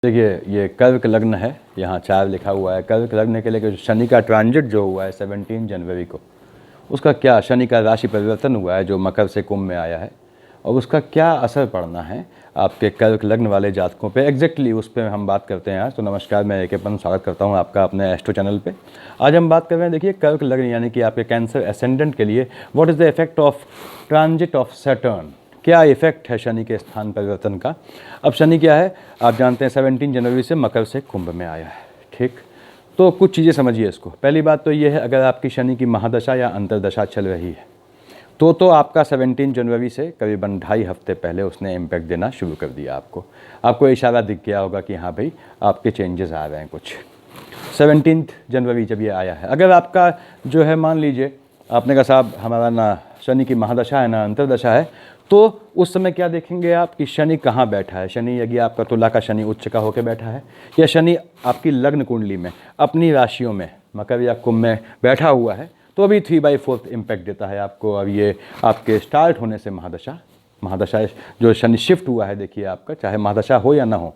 देखिए ये कर्क लग्न है, यहाँ 4 लिखा हुआ है। कर्क लग्न के लिए शनि का ट्रांजिट जो हुआ है 17 जनवरी को, उसका क्या, शनि का राशि परिवर्तन हुआ है जो मकर से कुंभ में आया है, और उसका क्या असर पड़ना है आपके कर्क लग्न वाले जातकों पे एग्जैक्टली, उस पर हम बात करते हैं आज। तो नमस्कार, मैं एक स्वागत करता हूँ आपका अपने एस्ट्रो चैनल पे। आज हम बात कर रहे हैं, देखिए कर्क लग्न यानी कि आपके कैंसर एसेंडेंट के लिए what is the effect of transit of Saturn, क्या इफेक्ट है शनि के स्थान परिवर्तन का। अब शनि क्या है, आप जानते हैं 17 जनवरी से मकर से कुंभ में आया है, ठीक। तो कुछ चीज़ें समझिए इसको। पहली बात तो ये है, अगर आपकी शनि की महादशा या अंतरदशा चल रही है तो आपका 17 जनवरी से करीबन 2.5 हफ्ते पहले उसने इम्पैक्ट देना शुरू कर दिया। आपको इशारा दिख गया होगा कि हाँ भाई आपके चेंजेस आ रहे हैं कुछ। 17 जनवरी जब ये आया है, अगर आपका जो है मान लीजिए आपने कहा साहब हमारा ना शनि की महादशा है ना अंतरदशा है, तो उस समय क्या देखेंगे आप कि शनि कहाँ बैठा है। शनि यदि आपका तुला का शनि उच्च का होकर बैठा है, या शनि आपकी लग्न कुंडली में अपनी राशियों में मकर या कुंभ में बैठा हुआ है, तो अभी 3/4 इम्पैक्ट देता है आपको। अब ये आपके स्टार्ट होने से महादशा जो शनि शिफ्ट हुआ है, देखिए आपका चाहे महादशा हो या ना हो,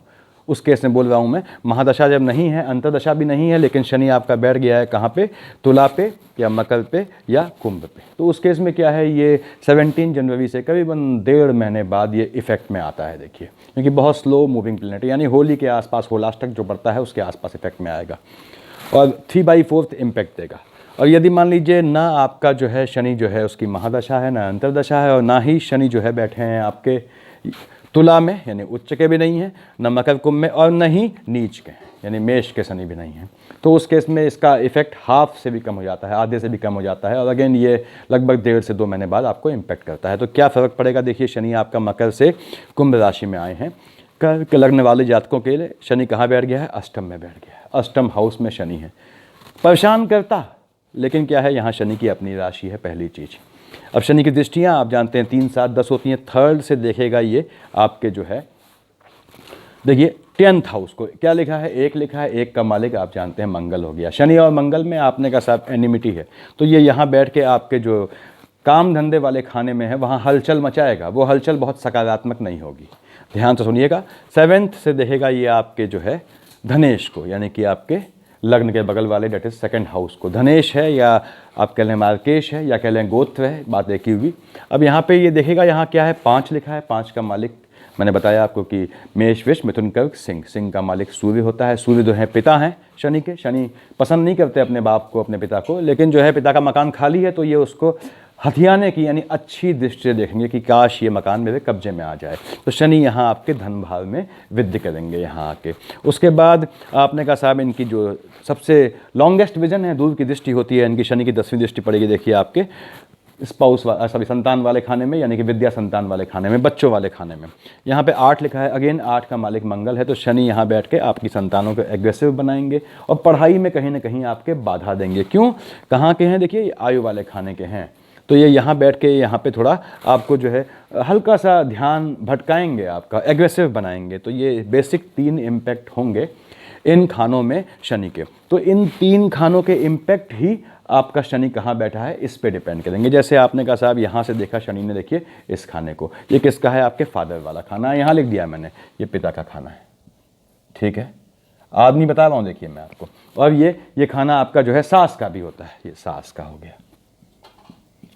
उस केस में बोल रहा हूँ मैं, महादशा जब नहीं है, अंतरदशा भी नहीं है, लेकिन शनि आपका बैठ गया है कहाँ पे, तुला पे या मकर पे या कुंभ पे, तो उस केस में क्या है, ये 17 जनवरी से करीबन 1.5 महीने बाद ये इफेक्ट में आता है। देखिए क्योंकि बहुत स्लो मूविंग प्लैनेट है, यानी होली के आसपास, होलाष्टक जो पड़ता है उसके आसपास इफेक्ट में आएगा और 3/4 इम्पैक्ट देगा। और यदि मान लीजिए ना आपका जो है शनि जो है उसकी महादशा है, ना अंतरदशा है, और ना ही शनि जो है बैठे हैं आपके तुला में, यानी उच्च के भी नहीं है, न मकर कुंभ में, और न ही नीच के, यानी मेष के शनि भी नहीं है, तो उस केस में इसका इफेक्ट हाफ से भी कम हो जाता है, आधे से भी कम हो जाता है। और अगेन ये लगभग 1.5 से 2 महीने बाद आपको इम्पैक्ट करता है। तो क्या फ़र्क पड़ेगा, देखिए शनि आपका मकर से कुंभ राशि में आए हैं। कर्क लग्न वाले जातकों के लिए शनि कहाँ बैठ गया है, अष्टम में बैठ गया है। अष्टम हाउस में शनि है, परेशान करता, लेकिन क्या है यहाँ शनि की अपनी राशि है, पहली चीज़। अब शनि की दृष्टियाँ आप जानते हैं 3, 7, 10 होती हैं। थर्ड से देखेगा ये आपके जो है, देखिए 10th हाउस को क्या लिखा है, 1 लिखा है, 1 का मालिक आप जानते हैं मंगल हो गया। शनि और मंगल में आपने का साथ एनिमिटी है, तो ये यहाँ बैठ के आपके जो काम धंधे वाले खाने में है वहाँ हलचल मचाएगा। वो हलचल बहुत सकारात्मक नहीं होगी, ध्यान से सुनिएगा। 7th से देखेगा ये आपके जो है धनेश को, यानी कि आपके लग्न के बगल वाले, डेट इज 2nd हाउस को। धनेश है या आप कह लें मार्केश है या कह लें गोत्र है, बात एक ही होगी। अब यहाँ पे ये देखेगा यहाँ क्या है, 5 लिखा है। 5 का मालिक मैंने बताया आपको कि मेष विष मिथुन कर्क सिंह, सिंह का मालिक सूर्य होता है। सूर्य जो है पिता हैं शनि के। शनि पसंद नहीं करते अपने बाप को, अपने पिता को, लेकिन जो है पिता का मकान खाली है तो ये उसको हथियाने की, यानी अच्छी दृष्टि से देखेंगे कि काश ये मकान मेरे कब्जे में आ जाए। तो शनि यहाँ आपके धन भाव में वृद्धि करेंगे यहाँ आके। उसके बाद आपने कहा साहब इनकी जो सबसे लॉन्गेस्ट विजन है, दूर की दृष्टि होती है इनकी, शनि की 10वीं दृष्टि पड़ेगी, देखिए आपके संतान वाले खाने में, यानी कि विद्या संतान वाले खाने में, बच्चों वाले खाने में। यहाँ पे 8 लिखा है, अगेन 8 का मालिक मंगल है, तो शनि यहाँ बैठ के आपकी संतानों को एग्रेसिव बनाएंगे और पढ़ाई में कहीं ना कहीं आपके बाधा देंगे। क्यों, कहाँ के हैं, देखिए आयु वाले खाने के हैं, तो ये यहाँ बैठ के यहाँ पे थोड़ा आपको जो है हल्का सा ध्यान भटकाएंगे, आपका एग्रेसिव बनाएंगे। तो ये बेसिक 3 इम्पैक्ट होंगे इन खानों में शनि के। तो इन 3 खानों के इम्पैक्ट ही आपका शनि कहाँ बैठा है इस पे डिपेंड करेंगे। जैसे आपने कहा साहब यहाँ से देखा शनि ने, देखिए इस खाने को, ये किसका है, आपके फादर वाला खाना है, यहाँ लिख दिया मैंने, ये पिता का खाना है, ठीक है, आदमी बता रहा हूँ देखिए मैं आपको। और ये खाना आपका जो है सास का भी होता है, ये सास का हो गया,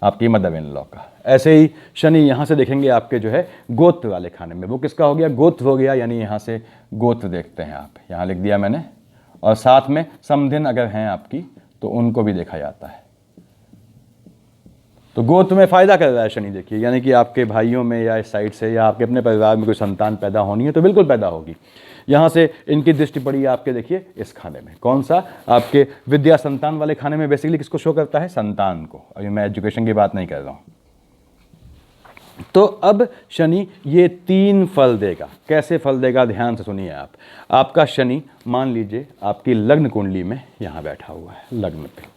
आपकी मदर इन लॉ का। ऐसे ही शनि यहाँ से देखेंगे आपके जो है गोत्र वाले खाने में, वो किसका हो गया, गोत्र हो गया, यानी यहाँ से गोत्र देखते हैं आप, यहाँ लिख दिया मैंने। और साथ में समधिन अगर हैं आपकी तो उनको भी देखा जाता है। तो गोत्र में फायदा कर रहा है शनि, देखिए, यानी कि आपके भाइयों में या इस साइड से या आपके अपने परिवार में कोई संतान पैदा होनी है तो बिल्कुल पैदा होगी। यहाँ से इनकी दृष्टि पड़ी आपके, देखिए इस खाने में, कौन सा, आपके विद्या संतान वाले खाने में। बेसिकली किसको शो करता है, संतान को। अभी मैं एजुकेशन की बात नहीं कर रहा हूँ। तो अब शनि ये 3 फल देगा। कैसे फल देगा, ध्यान से सुनिए आप। आपका शनि मान लीजिए आपकी लग्न कुंडली में यहाँ बैठा हुआ है, लग्न पे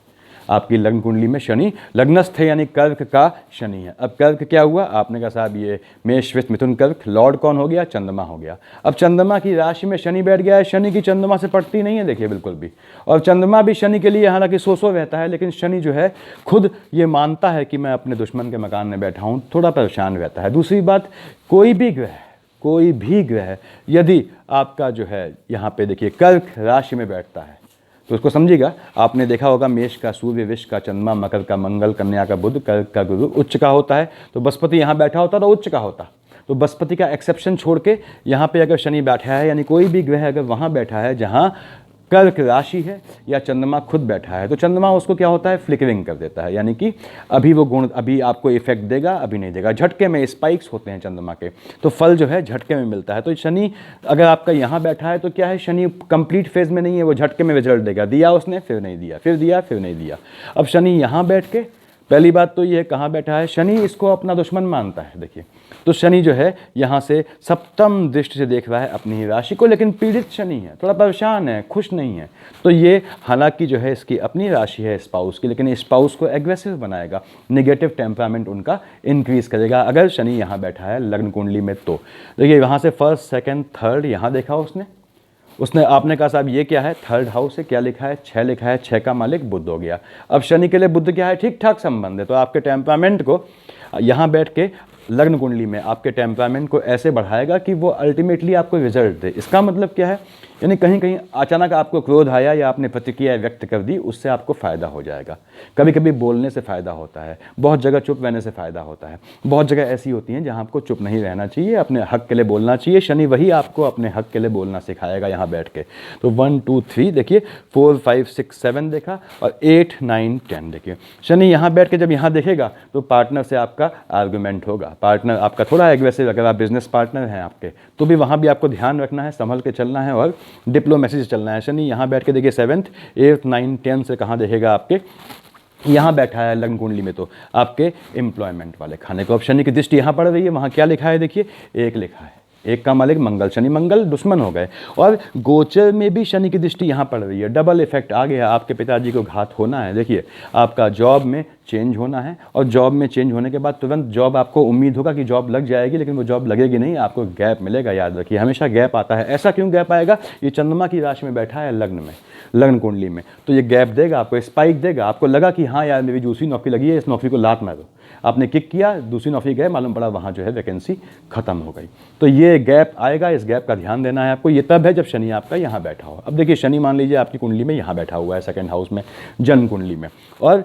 आपकी लग्न कुंडली में शनि लग्नस्थ है, यानी कर्क का शनि है। अब कर्क क्या हुआ, आपने कहा साहब ये मेष विष मिथुन कर्क, लॉर्ड कौन हो गया, चंद्रमा हो गया। अब चंद्रमा की राशि में शनि बैठ गया है, शनि की चंद्रमा से पटती नहीं है, देखिए बिल्कुल भी। और चंद्रमा भी शनि के लिए हालांकि सो रहता है, लेकिन शनि जो है खुद ये मानता है कि मैं अपने दुश्मन के मकान में बैठा हूँ, थोड़ा परेशान रहता है। दूसरी बात, कोई भी ग्रह कोई भी ग्रह यदि आपका जो है यहाँ पे देखिए कर्क राशि में बैठता है तो उसको समझिएगा। आपने देखा होगा मेष का सूर्य, वृष का चंद्रमा, मकर का मंगल, कन्या का बुध, कर्क का गुरु उच्च का होता है। तो बृहस्पति यहाँ बैठा होता तो उच्च का होता। तो बृहस्पति का एक्सेप्शन छोड़ के यहाँ पे अगर शनि बैठा है, यानी कोई भी ग्रह अगर वहाँ बैठा है जहाँ कर्क राशि है या चंद्रमा खुद बैठा है, तो चंद्रमा उसको क्या होता है, फ्लिकरिंग कर देता है। यानी कि अभी वो गुण अभी आपको इफेक्ट देगा, अभी नहीं देगा। झटके में स्पाइक्स होते हैं चंद्रमा के, तो फल जो है झटके में मिलता है। तो शनि अगर आपका यहाँ बैठा है तो क्या है, शनि कंप्लीट फेज में नहीं है, वो झटके में रिजल्ट देगा। दिया उसने, फिर नहीं दिया, फिर दिया, फिर नहीं दिया। अब शनि यहाँ बैठ के, पहली बात तो ये कहाँ बैठा है, शनि इसको अपना दुश्मन मानता है। देखिए तो शनि जो है यहाँ से सप्तम दृष्टि से देख रहा है अपनी ही राशि को, लेकिन पीड़ित शनि है, थोड़ा परेशान है, खुश नहीं है। तो ये हालांकि जो है इसकी अपनी राशि है स्पाउस की, लेकिन स्पाउस को एग्रेसिव बनाएगा, नेगेटिव टेम्परामेंट उनका इंक्रीज करेगा अगर शनि यहाँ बैठा है लग्न कुंडली में। तो देखिए यहाँ से फर्स्ट, सेकेंड, थर्ड यहाँ देखा उसने आपने कहा साहब ये क्या है, थर्ड हाउस है, क्या लिखा है, 6 लिखा है, 6 का मालिक बुध हो गया। अब शनि के लिए बुध क्या है, ठीक ठाक संबंध है। तो आपके टेम्परामेंट को यहाँ बैठ के लग्न कुंडली में आपके टेम्परामेंट को ऐसे बढ़ाएगा कि वो अल्टीमेटली आपको रिजल्ट दे। इसका मतलब क्या है, यानी कहीं कहीं अचानक आपको क्रोध आया या आपने प्रतिक्रिया व्यक्त कर दी, उससे आपको फ़ायदा हो जाएगा। कभी कभी बोलने से फ़ायदा होता है, बहुत जगह चुप रहने से फ़ायदा होता है। बहुत जगह ऐसी होती हैं जहाँ आपको चुप नहीं रहना चाहिए, अपने हक के लिए बोलना चाहिए। शनि वही आपको अपने हक के लिए बोलना सिखाएगा यहाँ बैठ के। तो 1 2 3 देखिए, 4 5 6 7 देखा, और 8 9 10 देखिए। शनि यहाँ बैठ के जब यहाँ देखेगा तो पार्टनर से आपका आर्गूमेंट होगा। पार्टनर आपका थोड़ा एग्रेसिव, अगर आप बिजनेस पार्टनर हैं आपके, तो भी वहाँ भी आपको ध्यान रखना है, संभल के चलना है और डिप्लोमेसी से चलना है। शनि यहाँ बैठ के देखिए 7th 8th 9 10 से कहाँ देखेगा, आपके यहाँ बैठा है लग्न कुंडली में, तो आपके एम्प्लॉयमेंट वाले खाने को। अब शनि की दृष्टि यहाँ पड़ रही है, वहाँ क्या लिखा है देखिए, 1 लिखा है, 1 का मालिक मंगल, शनि मंगल दुश्मन हो गए। और गोचर में भी शनि की दृष्टि यहाँ पड़ रही है, डबल इफेक्ट आ गया। आपके पिताजी को घात होना है। देखिए आपका जॉब में चेंज होना है, और जॉब में चेंज होने के बाद तुरंत जॉब, आपको उम्मीद होगा कि जॉब लग जाएगी, लेकिन वो जॉब लगेगी नहीं, आपको गैप मिलेगा। याद रखिए हमेशा गैप आता है। ऐसा क्यों गैप आएगा, ये चंद्रमा की राशि में बैठा है लग्न में, लग्न कुंडली में, तो ये गैप देगा आपको, स्पाइक देगा। आपको लगा कि हाँ यार मेरी दूसरी नौकरी लगी है, इस नौकरी को लात मारो, आपने किक किया, दूसरी नौकरी गए, मालूम पड़ा वहाँ जो है वैकेंसी खत्म हो गई। तो ये गैप आएगा, इस गैप का ध्यान देना है आपको। ये तब है जब शनि आपका यहाँ बैठा हो। अब देखिए शनि मान लीजिए आपकी कुंडली में यहाँ बैठा हुआ है, सेकंड हाउस में, जन्म कुंडली में, और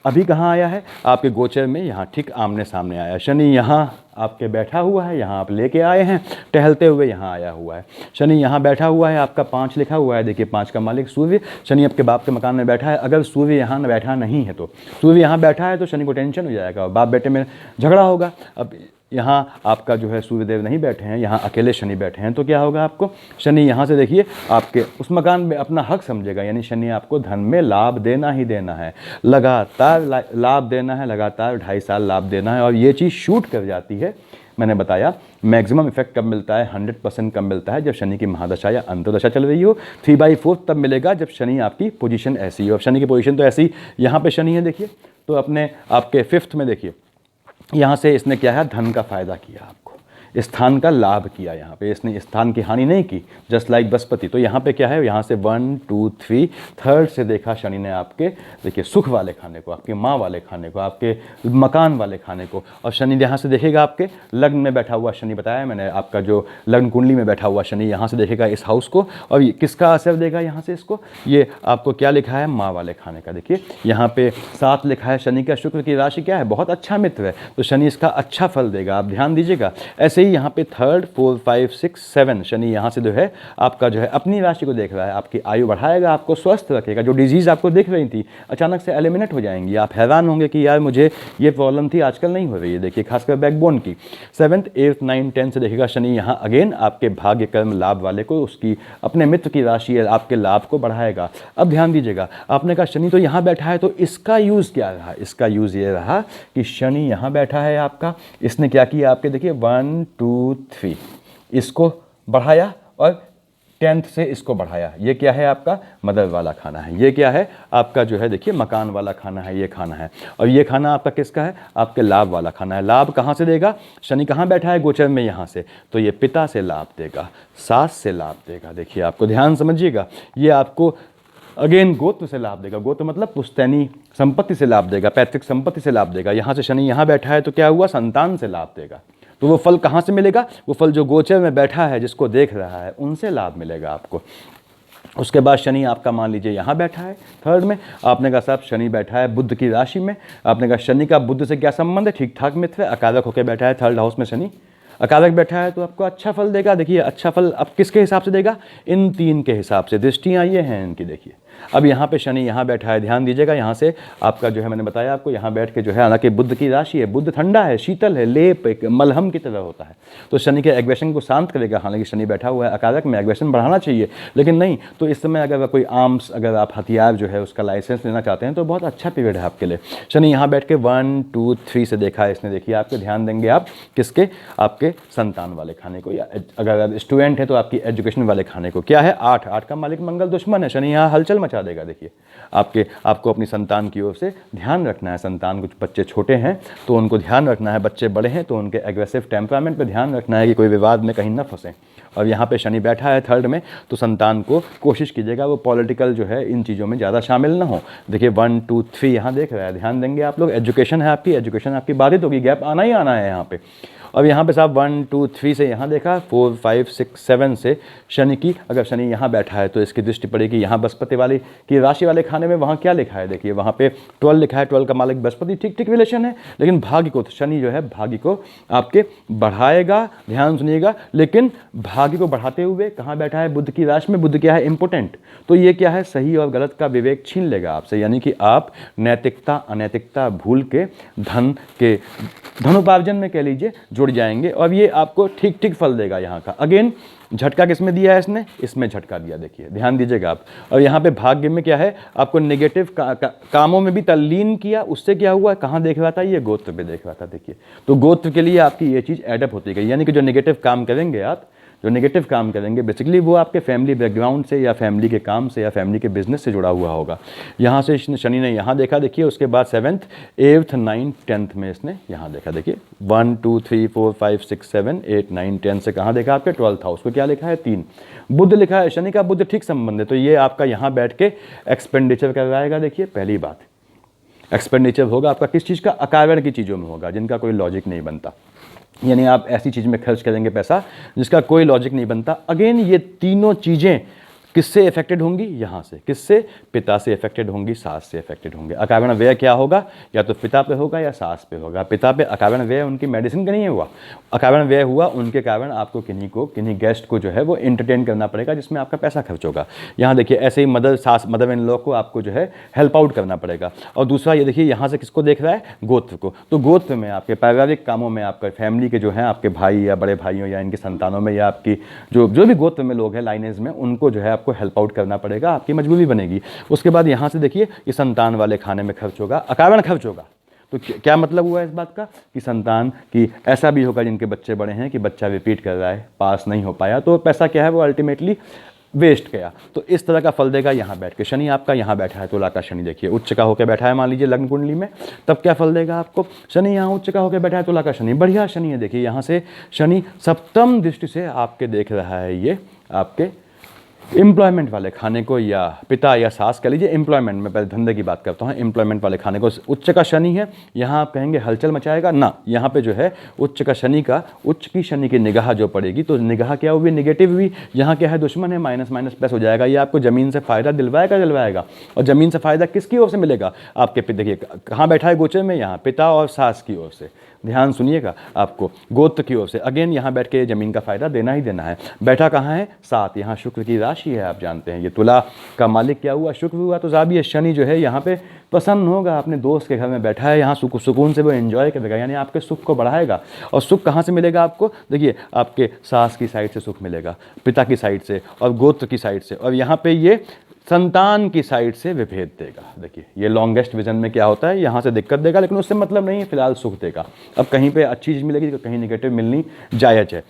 अभी कहाँ आया है, आपके गोचर में यहाँ ठीक आमने सामने आया। शनि यहाँ आपके बैठा हुआ है, यहाँ आप लेके आए हैं टहलते हुए, यहाँ आया हुआ है। शनि यहाँ बैठा हुआ है, आपका 5 लिखा हुआ है, देखिए 5 का मालिक सूर्य। शनि आपके बाप के मकान में बैठा है। अगर सूर्य यहाँ बैठा नहीं है, तो सूर्य यहाँ बैठा है तो शनि को टेंशन हो जाएगा और बाप बेटे में झगड़ा होगा। अब यहाँ आपका जो है सूर्यदेव नहीं बैठे हैं, यहाँ अकेले शनि बैठे हैं, तो क्या होगा आपको, शनि यहाँ से देखिए आपके उस मकान में अपना हक समझेगा। यानी शनि आपको धन में लाभ देना ही देना है, लगातार लाभ देना है, लगातार 2.5 साल लाभ देना है। और ये चीज़ शूट कर जाती है। मैंने बताया मैक्सिमम इफेक्ट कब मिलता है, 100% कब मिलता है, जब शनि की महादशा या अंतर्दशा चल रही हो। 3/4 तब मिलेगा जब शनि आपकी पोजीशन ऐसी हो। अब शनि की पोजीशन तो ऐसी, यहाँ पे शनि है देखिए, तो अपने आपके 5th में देखिए, यहाँ से इसने क्या है, धन का फायदा किया, आपको स्थान का लाभ किया। यहाँ पे इसने स्थान की हानि नहीं की, जस्ट लाइक बृहस्पति। तो यहाँ पे क्या है, यहाँ से 1 2 3 थर्ड से देखा शनि ने आपके, देखिए सुख वाले खाने को, आपके माँ वाले खाने को, आपके मकान वाले खाने को। और शनि यहाँ से देखेगा आपके लग्न में बैठा हुआ शनि, बताया मैंने, आपका जो लग्न कुंडली में बैठा हुआ शनि यहाँ से देखेगा इस हाउस को, और ये किसका असर देगा यहाँ से इसको, ये आपको क्या लिखा है, माँ वाले खाने का। देखिए यहाँ पे 7 लिखा है शनि का। शुक्र की राशि क्या है, बहुत अच्छा मित्र है, तो शनि इसका अच्छा फल देगा, आप ध्यान दीजिएगा। ऐसे ही यहाँ पे 3 4 5 6 7 शनि यहाँ से जो है आपका जो है अपनी राशि को देख रहा है, आपकी आयु बढ़ाएगा, आपको स्वस्थ रखेगा। जो डिजीज़ आपको दिख रही थी अचानक से एलिमिनेट हो जाएंगी। आप हैरान होंगे कि यार मुझे ये प्रॉब्लम थी, आजकल नहीं हो रही है। देखिए खासकर बैकबोन की। 7th 8th 9 10 से देखेगा शनि यहाँ अगेन आपके भाग्य कर्म लाभ वाले को, उसकी अपने मित्र की राशि है, आपके लाभ को बढ़ाएगा। अब ध्यान दीजिएगा, आपने कहा शनि तो यहाँ बैठा है, तो इसका यूज़ क्या रहा, इसका यूज़ ये रहा कि शनि यहाँ बैठा है आपका, इसने क्या किया आपके, देखिए 1 2 3 इसको बढ़ाया और 10th से इसको बढ़ाया। ये क्या है आपका, मदर वाला खाना है। ये क्या है आपका जो है, देखिए मकान वाला खाना है, ये खाना है। और ये खाना आपका किसका है, आपके लाभ वाला खाना है। लाभ कहाँ से देगा, शनि कहाँ बैठा है, गोचर में यहाँ से, तो ये पिता से लाभ देगा, सास से लाभ देगा। देखिए आपको ध्यान समझिएगा, ये आपको अगेन गोत्र से लाभ देगा। गोत्र मतलब पुश्तैनी संपत्ति से लाभ देगा, पैतृक संपत्ति से लाभ देगा। यहाँ से शनि यहाँ बैठा है तो क्या हुआ, संतान से लाभ देगा। तो वो फल कहाँ से मिलेगा? वो फल जो गोचर में बैठा है, जिसको देख रहा है, उनसे लाभ मिलेगा आपको। उसके बाद शनि आपका मान लीजिए यहाँ बैठा है थर्ड में, आपने कहा साहब शनि बैठा है बुध की राशि में, आपने कहा शनि का बुध से क्या संबंध है? ठीक ठाक मित्र है, अकारक होकर बैठा है थर्ड हाउस में शनि, अकारक बैठा है तो आपको अच्छा फल देगा। देखिए अच्छा फल अब किसके हिसाब से देगा? इन 3 के हिसाब से, दृष्टियाँ ये हैं इनकी। देखिए अब यहाँ पे शनि यहाँ बैठा है, ध्यान दीजिएगा, यहाँ से आपका जो है मैंने बताया आपको, यहाँ बैठ के जो है, हालांकि बुध की राशि है, बुध ठंडा है, शीतल है, लेप एक मलहम की तरह होता है, तो शनि के एग्रेशन को शांत करेगा। हालांकि शनि बैठा हुआ है अकारक में, एग्रेशन बढ़ाना चाहिए, लेकिन नहीं। तो इस समय अगर कोई आर्म्स, अगर आप हथियार जो है उसका लाइसेंस लेना चाहते हैं तो बहुत अच्छा पीरियड है आपके लिए। शनि यहाँ बैठ के 1 2 3 से देखा है इसने। देखिए आपके ध्यान देंगे आप किसके? आपके संतान वाले खाने को, या अगर आप स्टूडेंट है तो आपकी एजुकेशन वाले खाने को। क्या है? 8 का मालिक मंगल दुश्मन है, शनि यहाँ हलचल मचा देगा। देखिए आपको अपनी संतान की ओर से ध्यान रखना है। संतान, कुछ बच्चे छोटे हैं तो उनको ध्यान रखना है, बच्चे बड़े हैं तो उनके एग्रेसिव टेम्परामेंट पे ध्यान रखना है कि कोई विवाद में कहीं ना फंसे। और यहाँ पे शनि बैठा है थर्ड में, तो संतान को कोशिश कीजिएगा वो पॉलिटिकल जो है इन चीज़ों में ज़्यादा शामिल ना हो। देखिए 1 2 3 यहाँ देख रहा है, ध्यान देंगे आप लोग। एजुकेशन है आपकी, एजुकेशन आपकी बाधित होगी, गैप आना ही आना है यहाँ पे। अब यहाँ पे साहब 1 2 3 से यहाँ देखा, 4 5 6 7 से शनि की, अगर शनि यहाँ बैठा है तो इसकी दृष्टि पड़ेगी यहाँ बृहस्पति वाली की राशि वाले खाने में। वहाँ क्या लिखा है? देखिए वहाँ पे 12 लिखा है, 12 का मालिक बृहस्पति, ठीक ठीक रिलेशन है, लेकिन भाग्य को, शनि जो है भाग्य को आपके बढ़ाएगा, ध्यान सुनिएगा। लेकिन भाग्य को बढ़ाते हुए कहाँ बैठा है? बुध की राशि में। बुध क्या है? इंपोर्टेंट। तो ये क्या है? सही और गलत का विवेक छीन लेगा आपसे, यानी कि आप नैतिकता अनैतिकता भूल के धनोपार्जन में कह लीजिए जुड़ जाएंगे, और ये आपको ठीक ठीक फल देगा यहाँ का। अगेन झटका किसमें दिया है इसने? इसमें झटका दिया, देखिए ध्यान दीजिएगा आप। और यहाँ पे भाग्य में क्या है? आपको नेगेटिव कामों में भी तल्लीन किया, उससे क्या हुआ? कहाँ देख रहा था? ये गोत्र पे देख रहा था। देखिए तो गोत्र के लिए आपकी ये चीज़ एडअप होती गई, यानी कि जो नेगेटिव काम करेंगे आप, जो नेगेटिव काम करेंगे बेसिकली वो आपके फैमिली बैकग्राउंड से या फैमिली के काम से या फैमिली के बिजनेस से जुड़ा हुआ होगा। यहाँ से शनि ने यहाँ देखा, देखिए उसके बाद 7th 8th 9th 10th में इसने यहाँ देखा। देखिए 1 2 3 4 5 6 7 8 9 10 से कहाँ देखा? आपके 12th हाउस को। क्या लिखा है? 3 बुध लिखा है, शनि का बुध ठीक संबंध है, तो ये आपका यहाँ बैठ के एक्सपेंडिचर करवाएगा। देखिए पहली बात, एक्सपेंडिचर होगा आपका किस चीज़ का? अकारण की चीज़ों में होगा, जिनका कोई लॉजिक नहीं बनता, यानी आप ऐसी चीज़ में खर्च करेंगे पैसा जिसका कोई लॉजिक नहीं बनता। अगेन ये तीनों चीज़ें किससे इफेक्टेड होंगी? यहाँ से। किससे? पिता से इफेक्टेड होंगी, सास से इफेक्टेड होंगे। अकारण व्यय क्या होगा? या तो पिता पे होगा या सास पे होगा। पिता पे अकारण व्यय उनकी मेडिसिन का नहीं हुआ, अकारण व्यय हुआ उनके कारण आपको किन्हीं गेस्ट को जो है वो एंटरटेन करना पड़ेगा, जिसमें आपका पैसा खर्च होगा। यहाँ देखिए ऐसे ही मदर इन लॉ को आपको जो है हेल्प आउट करना पड़ेगा। और दूसरा ये देखिए यहाँ से किसको देख रहा है? गोत्र को। तो गोत्र में आपके पारिवारिक कामों में, आपका फैमिली के जो है आपके भाई या बड़े भाइयों या इनकी संतानों में, या आपकी जो भी गोत्र में लोग हैं लाइनेज में, उनको जो है आपको हेल्प आउट करना पड़ेगा, आपकी मजबूरी बनेगी। उसके बाद यहाँ से देखिए ये संतान वाले खाने में खर्च होगा, अकारण खर्च होगा। तो क्या मतलब हुआ इस बात का? कि संतान की ऐसा भी होगा जिनके बच्चे बड़े हैं कि बच्चा रिपीट कर रहा है, पास नहीं हो पाया, तो पैसा क्या है वो अल्टीमेटली वेस्ट गया। तो इस तरह का फल देगा यहाँ बैठ के। शनि आपका यहाँ बैठा है, तुला का शनि देखिए उच्च का होकर बैठा है मान लीजिए लग्न कुंडली में, तब क्या फल देगा आपको? शनि यहाँ उच्च का होकर बैठा है, तुला का शनि, बढ़िया शनि है। देखिए यहाँ से शनि सप्तम दृष्टि से आपके देख रहा है, ये आपके एम्प्लॉयमेंट वाले खाने को, या पिता या सास कह लीजिए। एम्प्लॉयमेंट में पहले धंधे की बात करता हूँ, एम्प्लॉयमेंट वाले खाने को उच्च का शनि है। यहाँ आप कहेंगे हलचल मचाएगा ना, यहाँ पे जो है उच्च की शनि की निगाह जो पड़ेगी, तो निगाह क्या हुई? नेगेटिव हुई। यहाँ क्या है? दुश्मन है, माइनस माइनस प्लस हो जाएगा। ये आपको जमीन से फायदा दिलवाएगा। और जमीन से फायदा किसकी ओर से मिलेगा? आपके देखिए कहाँ बैठा है गोचर में? यहाँ पिता और सास की ओर से। ध्यान सुनिएगा, आपको गोत्र की ओर से अगेन यहाँ बैठ के जमीन का फायदा देना ही देना है। बैठा कहाँ है? 7, यहाँ शुक्र की राशि है। आप जानते हैं ये तुला का मालिक क्या हुआ? शुक्र हुआ। तो साहब ये शनि जो है यहाँ पे प्रसन्न होगा, अपने दोस्त के घर में बैठा है, यहाँ सुकून से वो एंजॉय करेगा, यानी आपके सुख को बढ़ाएगा। और सुख कहाँ से मिलेगा आपको? देखिए आपके सास की साइड से सुख मिलेगा, पिता की साइड से और गोत्र की साइड से, और यहाँ पे ये संतान की साइड से विभेद देगा। देखिए ये लॉन्गेस्ट विजन में क्या होता है, यहाँ से दिक्कत देगा, लेकिन उससे मतलब नहीं है, फिलहाल सुख देगा। अब कहीं पे अच्छी चीज़ मिलेगी तो कहीं निगेटिव मिलनी जायज़ है।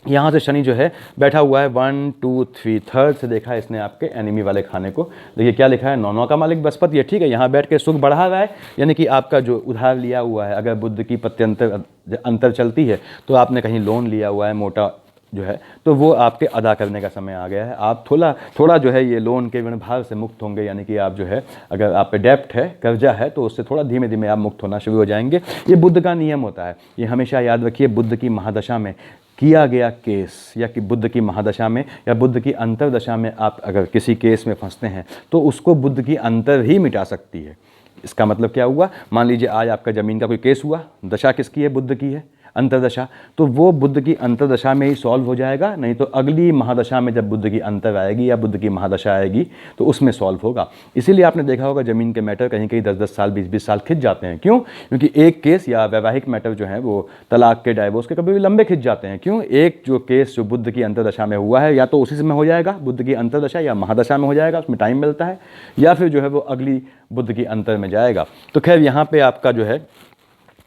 यहाँ से शनि जो है बैठा हुआ है 1 2 3 थर्ड से देखा है इसने आपके एनिमी वाले खाने को। देखिए क्या लिखा है? 9 का मालिक बृहस्पति है, ठीक है। यहाँ बैठ के सुख बढ़ा रहा है, यानी कि आपका जो उधार लिया हुआ है, अगर बुध की प्रत्यंतर अंतर चलती है तो आपने कहीं लोन लिया हुआ है, मोटा जो है तो वो आपके अदा करने का समय आ गया है। आप थोड़ा थोड़ा जो है ये लोन के ऋण भार से मुक्त होंगे, यानी कि आप जो है अगर आप पे डेप्ट है, कर्जा है, तो उससे थोड़ा धीमे धीमे आप मुक्त होना शुरू हो जाएंगे। ये बुद्ध का नियम होता है, ये हमेशा याद रखिए। बुद्ध की महादशा में किया गया केस, या कि बुद्ध की महादशा में या बुद्ध की अंतरदशा में आप अगर किसी केस में फंसते हैं तो उसको बुद्ध की अंतर ही मिटा सकती है। इसका मतलब क्या हुआ, मान लीजिए आज आपका ज़मीन का कोई केस हुआ, दशा किसकी है, बुद्ध की है, अंतरदशा, तो वो बुद्ध की अंतरदशा में ही सॉल्व हो जाएगा, नहीं तो अगली महादशा में जब बुद्ध की अंतर आएगी या बुद्ध की महादशा आएगी तो उसमें सॉल्व होगा। इसीलिए आपने देखा होगा ज़मीन के मैटर कहीं कहीं 10-10 साल 20-20 साल खिंच जाते हैं। क्यों? क्योंकि एक केस या वैवाहिक मैटर जो है वो तलाक के, डाइवोर्स के, कभी भी लंबे खिंच जाते हैं। क्यों? एक जो केस जो बुद्ध की अंतरदशा में हुआ है या तो उसी समय हो जाएगा, बुद्ध की अंतरदशा या महादशा में हो जाएगा, उसमें टाइम मिलता है, या फिर जो है वो अगली बुद्ध की अंतर में जाएगा। तो खैर यहाँ पे आपका जो है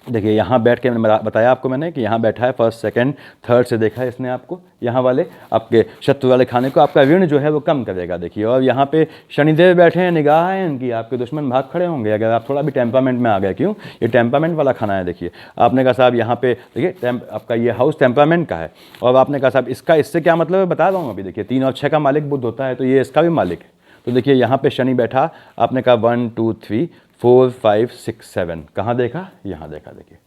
देखिए, यहाँ बैठ के मैंने बताया आपको मैंने कि यहाँ बैठा है, फर्स्ट सेकंड थर्ड से देखा है इसने आपको, यहाँ वाले आपके शत्रु वाले खाने को आपका ऋण जो है वो कम करेगा। देखिए, और यहाँ पे शनिदेव बैठे हैं, निगाह है इनकी, आपके दुश्मन भाग खड़े होंगे अगर आप थोड़ा भी टेम्परामेंट में आ गए। क्यों? ये टेम्परामेंट वाला खाना है। देखिए, आपने कहा साहब यहाँ पे देखिए आपका ये हाउस टेम्परामेंट का है, और आपने कहा साहब इसका इससे क्या मतलब है, बता रहा हूँ अभी। देखिए 3 और 6 का मालिक बुध होता है, तो ये इसका भी मालिक है। तो देखिए यहाँ पे शनि बैठा, आपने कहा 1 2 3 4 5 6 7, कहाँ देखा, यहाँ देखा। देखिए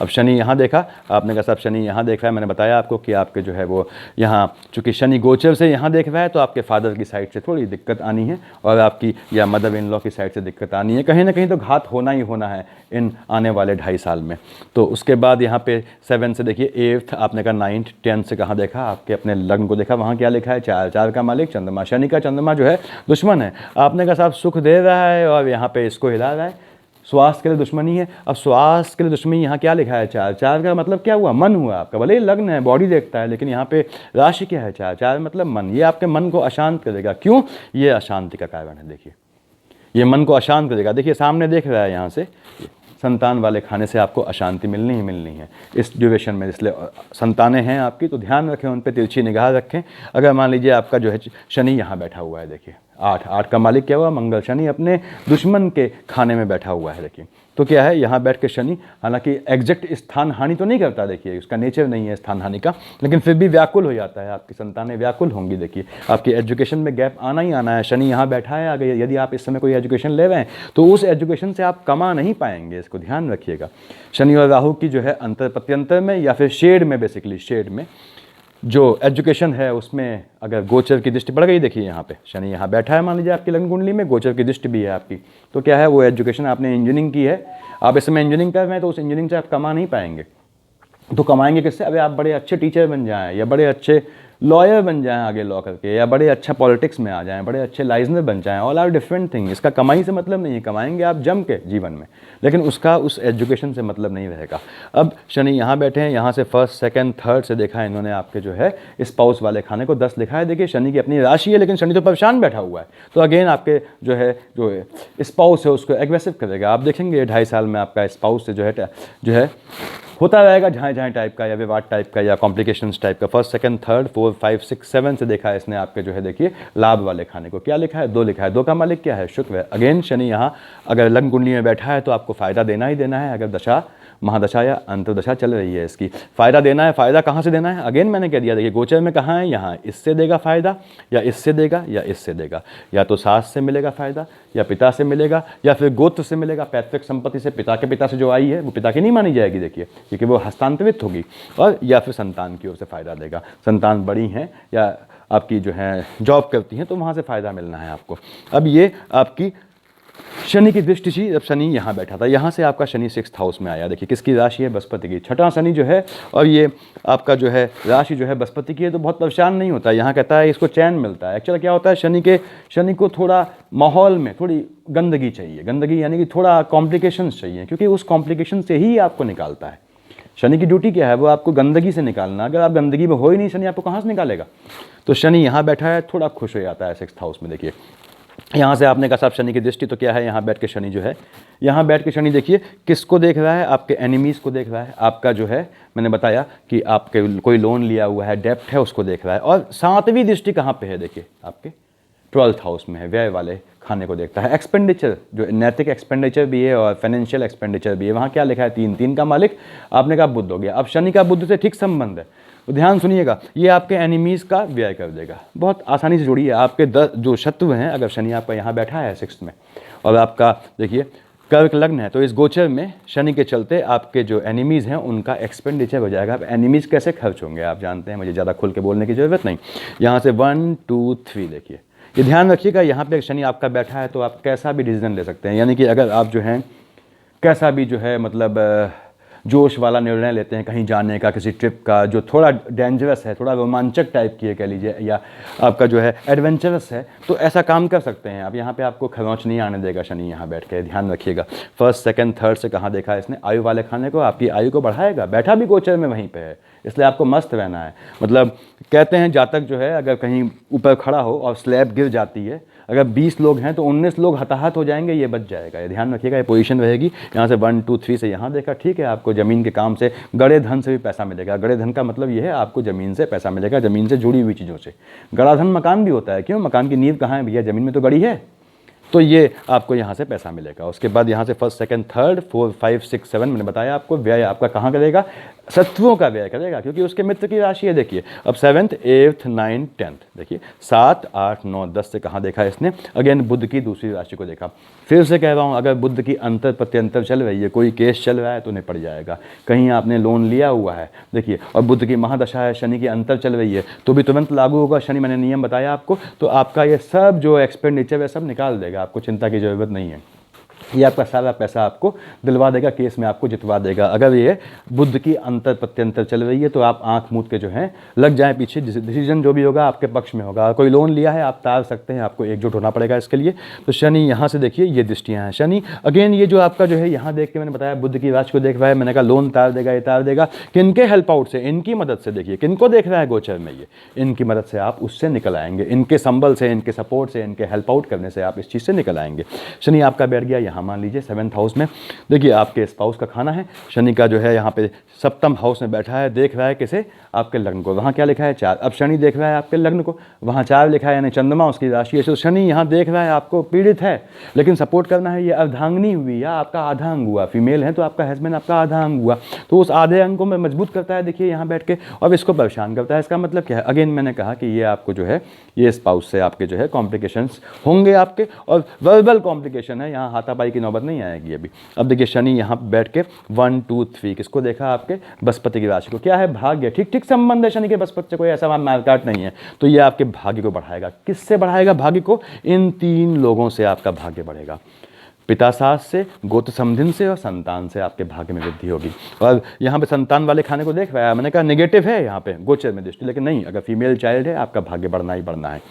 अब शनि यहाँ देखा, आपने कहा साहब शनि यहाँ देख रहा है, मैंने बताया आपको कि आपके जो है वो यहाँ चूँकि शनि गोचर से यहाँ देख रहा है, तो आपके फादर की साइड से थोड़ी दिक्कत आनी है, और आपकी या मदर इन लॉ की साइड से दिक्कत आनी है। कहीं ना कहीं तो घात होना ही होना है इन आने वाले 2.5 साल में। तो उसके बाद यहाँ पे 7 से देखिए 8th, आपने कहा 9th 10 से कहाँ देखा, आपके अपने लग्न को देखा, वहाँ क्या लिखा है, 4 का मालिक चंद्रमा, शनि का चंद्रमा जो है दुश्मन है। आपने कहा साहब सुख दे रहा है और यहाँ पे इसको हिला रहा है, स्वास्थ्य के लिए दुश्मनी है। अब स्वास्थ्य के लिए दुश्मनी यहाँ क्या लिखा है, 4 का मतलब क्या हुआ, मन हुआ आपका। भले ही लग्न है, बॉडी देखता है, लेकिन यहाँ पे राशि क्या है, 4 मतलब मन। ये आपके मन को अशांत करेगा। क्यों? ये अशांति का कारण है। देखिए ये मन को अशांत करेगा। देखिए सामने देख रहा है, यहाँ से संतान वाले खाने से आपको अशांति मिलनी ही मिलनी है इस ड्यूरेशन में। इसलिए संतानें हैं आपकी, तो ध्यान रखें, उन पर तिरछी निगाह रखें। अगर मान लीजिए आपका जो है शनि यहाँ बैठा हुआ है, देखिए 8 का मालिक क्या हुआ, मंगल, शनि अपने दुश्मन के खाने में बैठा हुआ है। देखिए तो क्या है, यहाँ बैठ के शनि हालांकि एग्जैक्ट स्थान हानि तो नहीं करता, देखिए उसका नेचर नहीं है स्थान हानि का, लेकिन फिर भी व्याकुल हो जाता है, आपकी संतानें व्याकुल होंगी। देखिए आपकी एजुकेशन में गैप आना ही आना है। शनि यहाँ बैठा है, अगर यदि आप इस समय कोई एजुकेशन ले रहे हैं तो उस एजुकेशन से आप कमा नहीं पाएंगे, इसको ध्यान रखिएगा। शनि और राहु की जो है अंतर प्रत्यंतर में या फिर शेड में, बेसिकली शेड में जो एजुकेशन है उसमें अगर गोचर की दृष्टि पड़ गई, देखिए यहाँ पे शनि यहाँ बैठा है, मान लीजिए आपकी लग्न कुंडली में गोचर की दृष्टि भी है आपकी, तो क्या है वो एजुकेशन आपने इंजीनियरिंग की है, आप इस समय इंजीनियरिंग कर रहे हैं, तो उस इंजीनियरिंग से आप कमा नहीं पाएंगे। तो कमाएंगे किससे? अभी आप बड़े अच्छे टीचर बन जाएं, या बड़े अच्छे लॉयर बन जाएं आगे लॉ करके, या बड़े अच्छा पॉलिटिक्स में आ जाएं, बड़े अच्छे लाइजनर बन जाएं, ऑल आर डिफरेंट थिंग। इसका कमाई से मतलब नहीं है, कमाएंगे आप जम के जीवन में, लेकिन उसका उस एजुकेशन से मतलब नहीं रहेगा। अब शनि यहाँ बैठे हैं, यहाँ से फर्स्ट सेकंड थर्ड से देखा है इन्होंने आपके जो है स्पाउस वाले खाने को 10 लिखा है। देखिए शनि की अपनी राशि है, लेकिन शनि तो परेशान बैठा हुआ है, तो अगेन आपके जो स्पाउस है उसको एग्रेसिव करेगा। आप देखेंगे 2.5 साल में आपका स्पाउस से जो है होता रहेगा झाएँ टाइप का, या विवाद टाइप का, या कॉम्प्लिकेशंस टाइप का। फर्स्ट सेकंड थर्ड 4 5 6 7 से देखा है इसने आपके जो है, देखिए लाभ वाले खाने को क्या लिखा है, 2 लिखा है। 2 का मालिक क्या है, शुक्र है। अगेन शनि यहाँ अगर लग्न कुंडली में बैठा है तो आपको फ़ायदा देना ही देना है। अगर दशा महादशा या अंतरदशा चल रही है इसकी, फ़ायदा देना है। फ़ायदा कहाँ से देना है, अगेन मैंने कह दिया, देखिए गोचर में कहाँ है, यहाँ इससे देगा फ़ायदा, या इससे देगा, या इससे देगा। या तो सास से मिलेगा फ़ायदा, या पिता से मिलेगा, या फिर गोत्र से मिलेगा, पैतृक संपत्ति से, पिता के पिता से जो आई है वो पिता की नहीं मानी जाएगी, देखिए, क्योंकि वो हस्तांतरित होगी। और या फिर संतान की ओर से फ़ायदा देगा, संतान बड़ी हैं या आपकी जो है जॉब करती हैं, तो वहाँ से फ़ायदा मिलना है आपको। अब ये आपकी शनि की दृष्टि थी, जब शनि यहाँ बैठा था, यहाँ से आपका शनि 6th हाउस में आया। देखिए किसकी राशि है, बृहस्पति की, 6ठा शनि जो है, और ये आपका जो है राशि जो है बृहस्पति की है, तो बहुत परेशान नहीं होता। यहाँ कहता है इसको चैन मिलता है। एक्चुअली क्या होता है, शनि को थोड़ा माहौल में थोड़ी गंदगी चाहिए, गंदगी यानी कि थोड़ा कॉम्प्लिकेशंस चाहिए, क्योंकि उस कॉम्प्लिकेशन से ही आपको निकालता है। शनि की ड्यूटी क्या है, वो आपको गंदगी से निकालना। अगर आप गंदगी में हो ही नहीं, शनि आपको कहाँ से निकालेगा। तो शनि यहाँ बैठा है, थोड़ा खुश हो जाता है 6th हाउस में। देखिए यहाँ से आपने कहा साहब शनि की दृष्टि, तो क्या है, यहाँ बैठ के शनि जो है, यहाँ बैठ के शनि देखिए किसको देख रहा है, आपके एनिमीज़ को देख रहा है। आपका जो है मैंने बताया कि आपके कोई लोन लिया हुआ है, डेप्ट है, उसको देख रहा है। और 7वीं दृष्टि कहाँ पे है, देखिए आपके 12th हाउस में है, व्यय वाले खाने को देखता है। एक्सपेंडिचर, जो नैतिक एक्सपेंडिचर भी है और फाइनेंशियल एक्सपेंडिचर भी है, वहाँ क्या लिखा है, 3 का मालिक आपने कहा बुध हो गया। अब शनि का बुध से ठीक संबंध है, तो ध्यान सुनिएगा, ये आपके एनिमीज़ का व्यय कर देगा। बहुत आसानी से जोड़िए, आपके 10 जो शत्रु हैं, अगर शनि आपका यहाँ बैठा है 6th में और आपका देखिए कर्क लग्न है, तो इस गोचर में शनि के चलते आपके जो एनिमीज़ हैं उनका एक्सपेंडिचर हो जाएगा। अब एनिमीज़ कैसे खर्च होंगे आप जानते हैं, मुझे ज़्यादा खुल के बोलने की ज़रूरत नहीं। यहाँ से 1 2 3 देखिए, ये ध्यान रखिएगा, यहाँ पे शनि आपका बैठा है तो आप कैसा भी डिसीजन ले सकते हैं। यानी कि अगर आप जो हैं कैसा भी जो है मतलब जोश वाला निर्णय लेते हैं कहीं जाने का, किसी ट्रिप का जो थोड़ा डेंजरस है, थोड़ा रोमांचक टाइप की है कह लीजिए, या आपका जो है एडवेंचरस है, तो ऐसा काम कर सकते हैं आप। यहाँ पे आपको खरोंच नहीं आने देगा शनि यहाँ बैठ के, ध्यान रखिएगा। 1st 2nd 3rd से कहाँ देखा है इसने, आयु वाले खाने को, आपकी आयु को बढ़ाएगा। बैठा भी गोचर में वहीं पे है, इसलिए आपको मस्त रहना है। मतलब कहते हैं जातक जो है अगर कहीं ऊपर खड़ा हो और स्लैब गिर जाती है, अगर 20 लोग हैं तो 19 लोग हताहत हो जाएंगे, ये बच जाएगा। ये ध्यान रखिएगा, ये पोजीशन रहेगी। यहाँ से 1 2 3 से यहाँ देखा, ठीक है। आपको ज़मीन के काम से, गड़े धन से भी पैसा मिलेगा। गड़े धन का मतलब ये है आपको ज़मीन से पैसा मिलेगा, ज़मीन से जुड़ी हुई चीज़ों से। गड़ा धन मकान भी होता है, क्यों? मकान की नींव कहाँ है भैया? ज़मीन में तो गड़ी है, तो ये आपको यहाँ से पैसा मिलेगा। उसके बाद यहाँ से 1st 2nd 3rd 4 5 6 7 मैंने बताया आपको, व्यय आपका कहाँ करेगा? शत्रुओं का व्यय करेगा, क्योंकि उसके मित्र की राशि है। देखिए अब 7th 8th 9th 10th देखिए 7 8 9 10 से कहाँ देखा इसने? अगेन बुध की दूसरी राशि को देखा। फिर से कह रहा हूँ, अगर बुध की अंतर प्रत्यंतर चल रही है, कोई केस चल रहा है तो निपट जाएगा। कहीं आपने लोन लिया हुआ है देखिए, और बुध की महादशा है, शनि की अंतर चल रही है, तो भी तुरंत लागू होगा। शनि मैंने नियम बताया आपको, तो आपका ये सब जो एक्सपेंडिचर है सब निकाल देगा, आपको चिंता की ज़रूरत नहीं है। ये आपका सारा पैसा आपको दिलवा देगा, केस में आपको जितवा देगा। अगर ये बुध की अंतर प्रत्यंतर चल रही है तो आप आंख मूंद के जो है लग जाए पीछे, डिसीजन जो भी होगा आपके पक्ष में होगा। कोई लोन लिया है आप तार सकते हैं, आपको एकजुट होना पड़ेगा इसके लिए। तो शनि यहाँ से देखिए, ये दृष्टियाँ हैं शनि। अगेन ये जो आपका जो है यहाँ देख के मैंने बताया बुध की राशि को देख रहा है, मैंने कहा लोन तार देगा, ये तार देगा। किनके हेल्प आउट से? इनकी मदद से। देखिए किनको देख रहा है गोचर में, ये इनकी मदद से आप उससे निकल आएंगे, इनके संबल से, इनके सपोर्ट से, इनके हेल्प आउट करने से आप इस चीज़ से निकल आएंगे। शनि आपका बैठ गया यहाँ मान लीजिए 7th हाउस में। देखिए आपके स्पाउस का खाना है, शनि का जो है यहाँ पे 7th हाउस में बैठा है, देख रहा है किसे? आपके लग्न को। वहाँ क्या लिखा है? 4। अब शनि देख रहा है आपके लग्न को, वहाँ 4 लिखा है, यानी चंद्रमा उसकी राशि है। तो शनि यहाँ देख रहा है आपको, पीड़ित है, लेकिन सपोर्ट करना है। ये अर्धांगिनी हुई या आपका आधा अंग हुआ, फीमेल है तो आपका हस्बैंड आपका आधा अंग हुआ, तो उस आधे अंग को मैं मजबूत करता है देखिए यहाँ बैठ के, और इसको परेशान करता है। इसका मतलब क्या है? अगेन मैंने कहा कि ये आपको जो है ये स्पाउस से आपके जो है कॉम्प्लिकेशंस होंगे आपके, और वर्बल कॉम्प्लिकेशन है, यहाँ हाथापाई की नौबत नहीं आएगी अभी। अब देखिए शनि यहाँ बैठ के 1 2 3 किसको देखा? आपके बृहस्पति की राशि को। क्या है? भाग्य। ठीक ठीक संबंध है शनि के बृहस्पति से, कोई ऐसा मारकाट नहीं है। तो ये आपके भाग्य को बढ़ाएगा। किससे बढ़ाएगा भाग्य को? इन 3 लोगों से आपका भाग्य बढ़ेगा, पिता सास से, गोत्र समधिन से और संतान से आपके भाग्य में वृद्धि होगी। और यहाँ पे संतान वाले खाने को देख रहा है, मैंने कहा नेगेटिव है यहाँ पे गोचर में दृष्टि, लेकिन नहीं, अगर फीमेल चाइल्ड है आपका भाग्य बढ़ना ही बढ़ना है।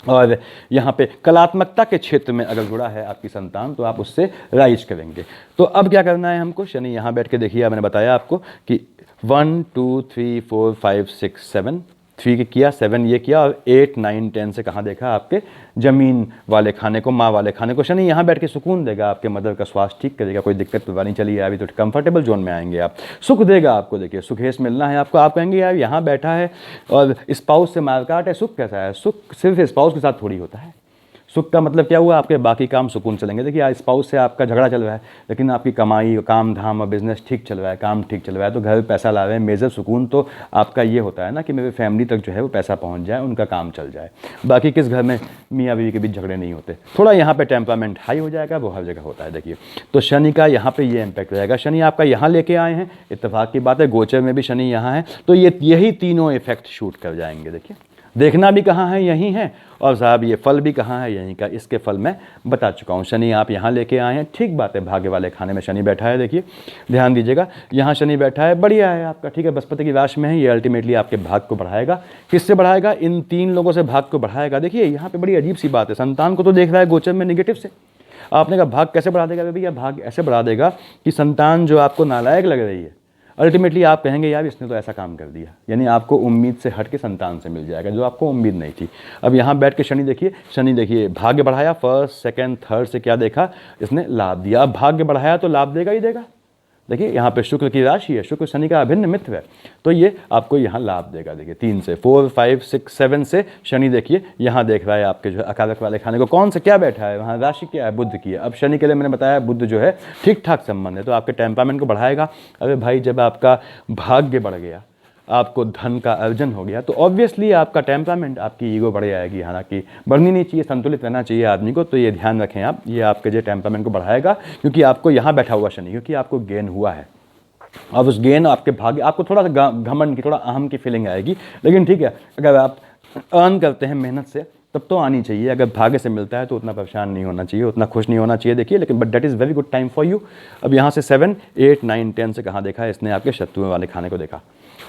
और यहाँ पे कलात्मकता के क्षेत्र में अगर जुड़ा है आपकी संतान तो आप उससे राइज करेंगे। तो अब क्या करना है हमको? शनि यहाँ बैठ के देखिए, मैंने बताया आपको कि 1 2 3 4 5 6 7 3 किया, 7 ये किया, और 8 9 10 से कहाँ देखा? आपके जमीन वाले खाने को, माँ वाले खाने को। शनि यहाँ बैठ के सुकून देगा, आपके मदर का स्वास्थ्य ठीक करेगा, कोई दिक्कत तो नहीं चली है अभी, तो कंफर्टेबल जोन में आएंगे आप, सुख देगा आपको। देखिए सुखेश मिलना है आपको। आप कहेंगे यार यहाँ बैठा है और स्पाउस से मारकाट है, सुख कैसा है? सुख सिर्फ स्पाउस के साथ थोड़ी होता है। सुख का मतलब क्या हुआ? आपके बाकी काम सुकून चलेंगे। देखिए आज स्पाउस से आपका झगड़ा चल रहा है, लेकिन आपकी कमाई, काम धाम और बिजनेस ठीक चल रहा है, काम ठीक चल रहा है, तो घर में पैसा ला रहे हैं। मेजर सुकून तो आपका ये होता है ना कि मेरे फैमिली तक जो है वो पैसा पहुंच जाए, उनका काम चल जाए। बाकी किस घर में मियाँ बीवी के बीच झगड़े नहीं होते? थोड़ा यहाँ पे टेम्परामेंट हाई हो जाएगा, वो हर जगह होता है। देखिए तो शनि का यहाँ पे ये इम्पैक्ट रहेगा। शनि आपका यहाँ लेके आए हैं, इत्तेफाक की बात है, गोचर में भी शनि यहाँ है, तो ये यही तीनों इफेक्ट शूट कर जाएंगे। देखिए देखना भी कहाँ है? यहीं है, और साहब ये फल भी कहाँ है? यहीं का। इसके फल मैं बता चुका हूँ। शनि आप यहाँ लेके आए हैं, ठीक बात है, भाग्य वाले खाने में शनि बैठा है। देखिए ध्यान दीजिएगा, यहाँ शनि बैठा है, बढ़िया है आपका, ठीक है, बृहस्पति की राशि में है। ये अल्टीमेटली आपके भाग्य को बढ़ाएगा। किससे बढ़ाएगा? इन 3 लोगों से भाग्य को बढ़ाएगा। देखिए यहाँ पे बड़ी अजीब सी बात है, संतान को तो देख रहा है गोचर में नेगेटिव से। आपने कहा भाग्य कैसे बढ़ा देगा? भैया भाग्य ऐसे बढ़ा देगा कि संतान जो आपको नालायक लग रही है, अल्टीमेटली आप कहेंगे यार इसने तो ऐसा काम कर दिया, यानी आपको उम्मीद से हट के संतान से मिल जाएगा जो आपको उम्मीद नहीं थी। अब यहाँ बैठ के शनि देखिए भाग्य बढ़ाया, 1st 2nd 3rd से क्या देखा? इसने लाभ दिया। अब भाग्य बढ़ाया तो लाभ देगा ही देगा। देखिए यहाँ पे शुक्र की राशि है, शुक्र शनि का अभिन्न मित्र है, तो ये आपको यहाँ लाभ देगा। देखिए 3 से 4 5 6 7 से शनि देखिए यहाँ देख रहा है आपके जो अकारक वाले खाने को। कौन से क्या बैठा है वहाँ? राशि क्या है? बुध की है। अब शनि के लिए मैंने बताया बुध जो है ठीक ठाक संबंध है, तो आपके टेम्परामेंट को बढ़ाएगा। अरे भाई जब आपका भाग्य बढ़ गया, आपको धन का अर्जन हो गया, तो ऑब्वियसली आपका टेम्परामेंट, आपकी ईगो बढ़ जाएगी। हालांकि बढ़नी नहीं चाहिए, संतुलित रहना चाहिए आदमी को। तो ये ध्यान रखें आप, ये आपके जो टेम्परामेंट को बढ़ाएगा, क्योंकि आपको यहाँ बैठा हुआ शनि, क्योंकि आपको गेन हुआ है। अब उस गेन आपके भाग्य, आपको थोड़ा सा घमंड की, थोड़ा अहम की फीलिंग आएगी, लेकिन ठीक है, अगर आप अर्न करते हैं मेहनत से तब तो आनी चाहिए। अगर भाग्य से मिलता है तो उतना परेशान नहीं होना चाहिए, उतना खुश नहीं होना चाहिए। देखिए, लेकिन but that is very good time for you. अब यहाँ से 7, 8, 9, 10 से कहाँ देखा है इसने? आपके शत्रुओं वाले खाने को देखा।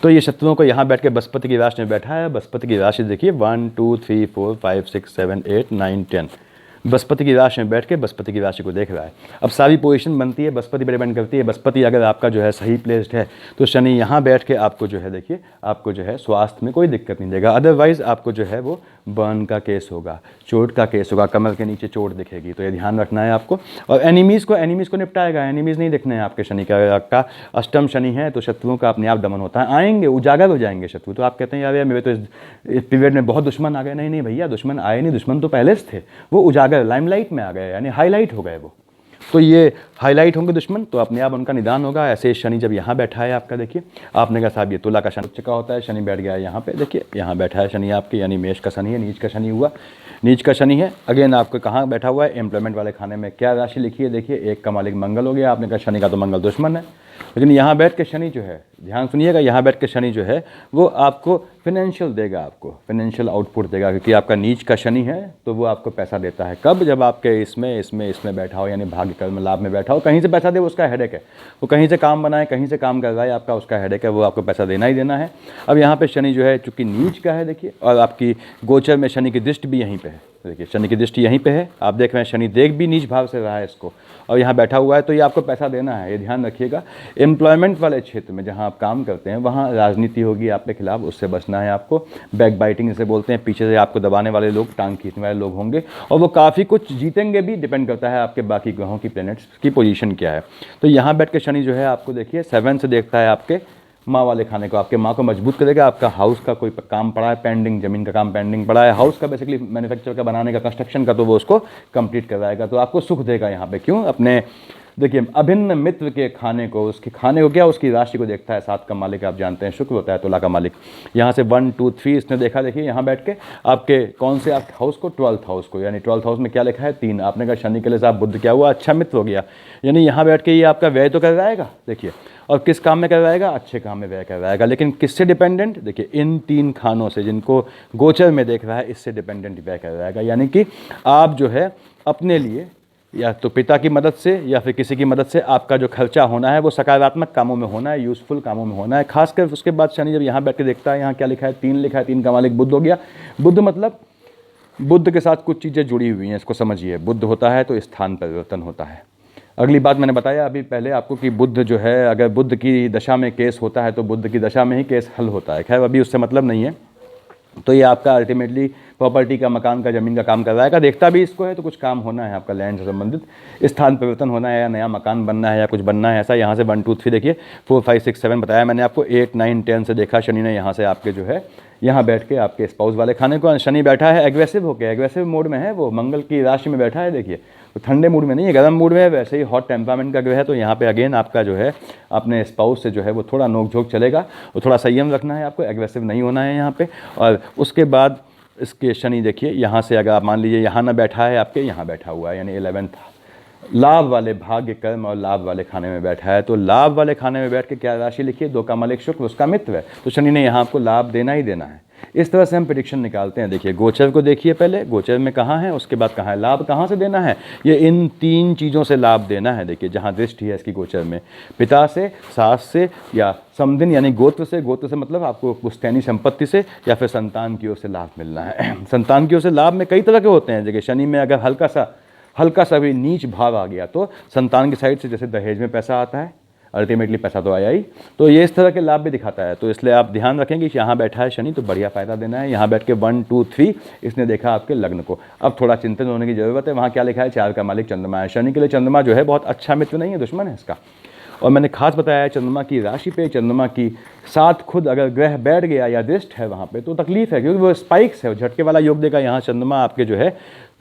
तो ये शत्रुओं को यहाँ बैठ के बृहस्पति की राशि में बैठा है। बृहस्पति की राशि देखिए 1, 2, 3, 4, 5, 6, 7, 8, 9, 10, बृहस्पति की राशि में बैठ के बृहस्पति की राशि को देख रहा है। अब सारी पोजीशन बनती है बृहस्पति पर डिपेंड करती है। बृहस्पति अगर आपका जो है सही प्लेस्ड है तो शनि यहाँ बैठ के आपको जो है, देखिए, आपको जो है स्वास्थ्य में कोई दिक्कत नहीं देगा। अदरवाइज आपको जो है वो बर्न का केस होगा, चोट का केस होगा, कमर के नीचे चोट दिखेगी। तो ये ध्यान रखना है आपको। और एनिमीज़ को निपटाएगा, एनिमीज़ नहीं दिखने हैं आपके शनि का। आपका अष्टम शनि है तो शत्रुओं का अपने आप दमन होता है, आएंगे, उजागर हो जाएंगे शत्रु। तो आप कहते हैं यार मेरे तो इस पीरियड में बहुत दुश्मन आ गए। नहीं नहीं भैया, दुश्मन आए नहीं, दुश्मन तो पहले से थे, वो उजागर लाइमलाइट में आ गए, यानी हाईलाइट हो गए वो। तो ये हाईलाइट होंगे दुश्मन, तो अपने आप उनका निदान होगा। ऐसे शनि जब यहाँ बैठा है आपका, देखिए, आपने कहा साहब ये तुला का शनि उच्च का होता है, शनि बैठ गया है यहाँ पे, देखिए यहाँ बैठा है शनि आपके, यानी मेष का शनि है, नीच का शनि हुआ, नीच का शनि है। अगेन आपको कहाँ बैठा हुआ है? एम्प्लॉयमेंट वाले खाने में। क्या राशि लिखी है? देखिए, 1 का मालिक मंगल हो गया। आपने कहा शनि का तो मंगल दुश्मन है, लेकिन यहाँ बैठ के शनि जो है, ध्यान सुनिएगा, यहाँ बैठ के शनि जो है वो आपको फिनेंशियल देगा, आपको फिनेंशियल आउटपुट देगा, क्योंकि आपका नीच का शनि है तो वो आपको पैसा देता है। कब? जब आपके इसमें बैठा हो, यानी भाग्य कर्म लाभ में बैठा हो। कहीं से पैसा दे वो उसका हेडेक है, वो कहीं से काम बनाए, कहीं से काम कर रहा है, आपका उसका हेडेक है, वो आपको पैसा देना ही देना है। अब यहाँ पे शनि जो है चूंकि नीच का है, देखिए, और आपकी गोचर में शनि की दृष्टि भी यहीं पे है। देखिए, शनि की दृष्टि यहीं पे है, आप देख रहे हैं शनि देख भी नीच भाव से रहा है इसको, और यहाँ बैठा हुआ है, तो ये आपको पैसा देना है, ये ध्यान रखिएगा। एम्प्लॉयमेंट वाले क्षेत्र में जहाँ आप काम करते हैं वहाँ राजनीति होगी आपके खिलाफ, उससे बचना है आपको। बैक बाइटिंग जिसे बोलते हैं, पीछे से आपको दबाने वाले लोग, टांग खींचने वाले लोग होंगे, और वो काफ़ी कुछ जीतेंगे भी, डिपेंड करता है आपके बाकी ग्रहों की, प्लैनेट्स की पोजीशन क्या है। तो यहाँ बैठ के शनि जो है आपको देखिए 7 से देखता है आपके माँ वाले खाने को, आपके माँ को मजबूत करेगा। आपका हाउस का कोई काम पड़ा है पेंडिंग, ज़मीन का काम पेंडिंग पड़ा है, हाउस का बेसिकली मैन्युफैक्चर का बनाने का, कंस्ट्रक्शन का, तो वो उसको कंप्लीट करवाएगा। तो आपको सुख देगा यहाँ पे। क्यों? अपने देखिए अभिन्न मित्र के खाने को, उसके खाने को क्या, उसकी राशि को देखता है। 7 का मालिक आप जानते हैं शुक्र होता है, तुला का मालिक। यहाँ से 1, 2, 3 इसने देखा, देखिए यहाँ बैठ के आपके कौन से आपके हाउस को, 12th हाउस को, यानी 12th हाउस में क्या लिखा है? 3। आपने कहा शनि के लिए साहब बुध क्या हुआ? अच्छा मित्र हो गया, यानी यहाँ बैठ के ये आपका व्यय तो करवाएगा, देखिए, और किस काम में करवाएगा? अच्छे काम में व्यय करवाएगा। लेकिन किससे डिपेंडेंट? देखिए, इन 3 खानों से जिनको गोचर में देख रहा है, इससे डिपेंडेंट व्यय करवाएगा। यानी कि आप जो है अपने लिए, या तो पिता की मदद से या फिर किसी की मदद से, आपका जो खर्चा होना है वो सकारात्मक कामों में होना है, यूज़फुल कामों में होना है। खासकर उसके बाद शनि जब यहाँ बैठ के देखता है, यहाँ क्या लिखा है? 3 लिखा है, 3 का मालिक बुध हो गया। बुध मतलब बुद्ध के साथ कुछ चीज़ें जुड़ी हुई हैं, इसको समझिए। बुद्ध होता है तो स्थान परिवर्तन होता है। अगली बात मैंने बताया अभी पहले आपको कि बुद्ध जो है, अगर बुद्ध की दशा में केस होता है तो बुद्ध की दशा में ही केस हल होता है। खैर अभी उससे मतलब नहीं है। तो ये आपका अल्टीमेटली प्रॉपर्टी का, मकान का, ज़मीन का काम करवाएगा। देखता भी इसको है तो कुछ काम होना है आपका, लैंड से संबंधित स्थान परिवर्तन होना है, या नया मकान बनना है, या कुछ बनना है ऐसा। यहाँ से 1, 2, 3 देखिए, 4, 5, 6, 7 बताया मैंने आपको। 8, 9, 10 से देखा शनि ने यहाँ से आपके जो है, यहाँ बैठ के आपके स्पाउस वाले खाने को। शनि बैठा है एग्रेसिव होकर, एग्रेसिव मोड में है वो, मंगल की राशि में बैठा है। देखिए, तो ठंडे मूड में नहीं है, गर्म मूड में है, वैसे ही हॉट टेम्परामेंट का ग्रह है। तो यहाँ पे अगेन आपका जो है अपने स्पाउस से जो है वो थोड़ा नोक झोंक चलेगा, वो थोड़ा संयम रखना है आपको, एग्रेसिव नहीं होना है यहाँ पे। और उसके बाद इसके शनि देखिए, यहाँ से अगर आप मान लीजिए यहाँ ना बैठा है आपके, यहाँ बैठा हुआ है, यानी 11th लाभ वाले, भाग्य कर्म और लाभ वाले खाने में बैठा है। तो लाभ वाले खाने में बैठ के क्या राशि लिखिए? 2 का मालिक शुक्र, उसका मित्र है, तो शनि ने यहाँ आपको लाभ देना ही देना है। इस तरह से हम प्रेडिक्शन निकालते हैं। देखिए, गोचर को देखिए पहले, गोचर में कहाँ है, उसके बाद कहाँ है, लाभ कहाँ से देना है, ये इन 3 चीज़ों से लाभ देना है। देखिए, जहाँ दृष्टि है इसकी गोचर में, पिता से, सास से, या समदिन यानी गोत्र से। गोत्र से मतलब आपको पुश्तैनी संपत्ति से, या फिर संतान की ओर से लाभ मिलना है। संतान की ओर से लाभ में कई तरह के होते हैं। देखिए, शनि में अगर हल्का सा भी नीच भाव आ गया तो संतान की साइड से, जैसे दहेज में पैसा आता है, अल्टीमेटली पैसा तो आया ही, तो ये इस तरह के लाभ भी दिखाता है। तो इसलिए आप ध्यान रखेंगे कि यहाँ बैठा है शनि तो बढ़िया फायदा देना है। यहाँ बैठ के 1, 2, 3 इसने देखा आपके लग्न को। अब थोड़ा चिंतित होने की जरूरत है। वहाँ क्या लिखा है? 4 का मालिक चंद्रमा है। शनि के लिए चंद्रमा जो है बहुत अच्छा मित्र नहीं है, दुश्मन है इसका। और मैंने खास बताया है चंद्रमा की राशि पे, चंद्रमा की साथ खुद अगर ग्रह बैठ गया या दृष्ट है वहाँ पे तो तकलीफ है, क्योंकि वो स्पाइक्स है, झटके वाला योग देगा। यहाँ चंद्रमा आपके जो है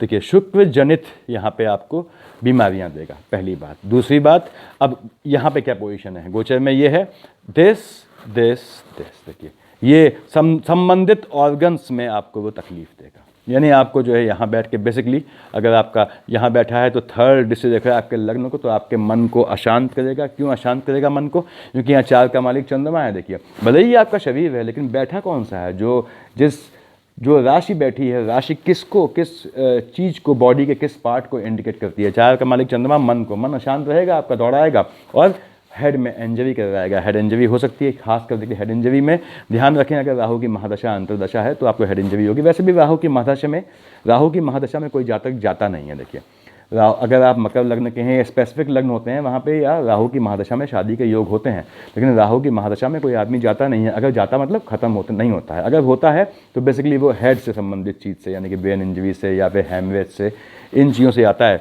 देखिए शुक्र जनित यहाँ पे आपको बीमारियाँ देगा, पहली बात। दूसरी बात, अब यहाँ पे क्या पोजीशन है गोचर में, ये है देश देश देश, देखिए ये संबंधित ऑर्गन्स में आपको वो तकलीफ देगा। यानी आपको जो है यहाँ बैठ के बेसिकली अगर आपका यहाँ बैठा है तो थर्ड दृष्टि देख रहा है आपके लग्न को, तो आपके मन को अशांत करेगा। क्यों अशांत करेगा मन को? क्योंकि यहाँ 4 का मालिक चंद्रमा है। देखिए भले ही आपका शरीर है लेकिन बैठा कौन सा है, जो राशि बैठी है, राशि किसको, किस चीज़ को, बॉडी के किस पार्ट को इंडिकेट करती है? 4 का मालिक चंद्रमा मन को, मन अशांत रहेगा आपका, दौड़ाएगा और हेड में इंजरी करवाएगा। हेड इंजरी हो सकती है, खासकर देखिए हेड इंजरी में ध्यान रखें, अगर राहु की महादशा अंतरदशा है तो आपको हेड इंजरी होगी। वैसे भी राहु की महादशा में कोई जातक जाता नहीं है। देखिए अगर आप मकर लग्न के हैं, स्पेसिफिक लग्न होते हैं वहाँ पे या राहु की महादशा में शादी के योग होते हैं, लेकिन राहु की महादशा में कोई आदमी जाता नहीं है। अगर जाता मतलब खत्म होता नहीं होता है, अगर होता है तो बेसिकली वो हेड से संबंधित चीज़ से, यानी कि ब्रेन इंजरी से या फिर हेमरेज से, इन चीज़ों से आता है।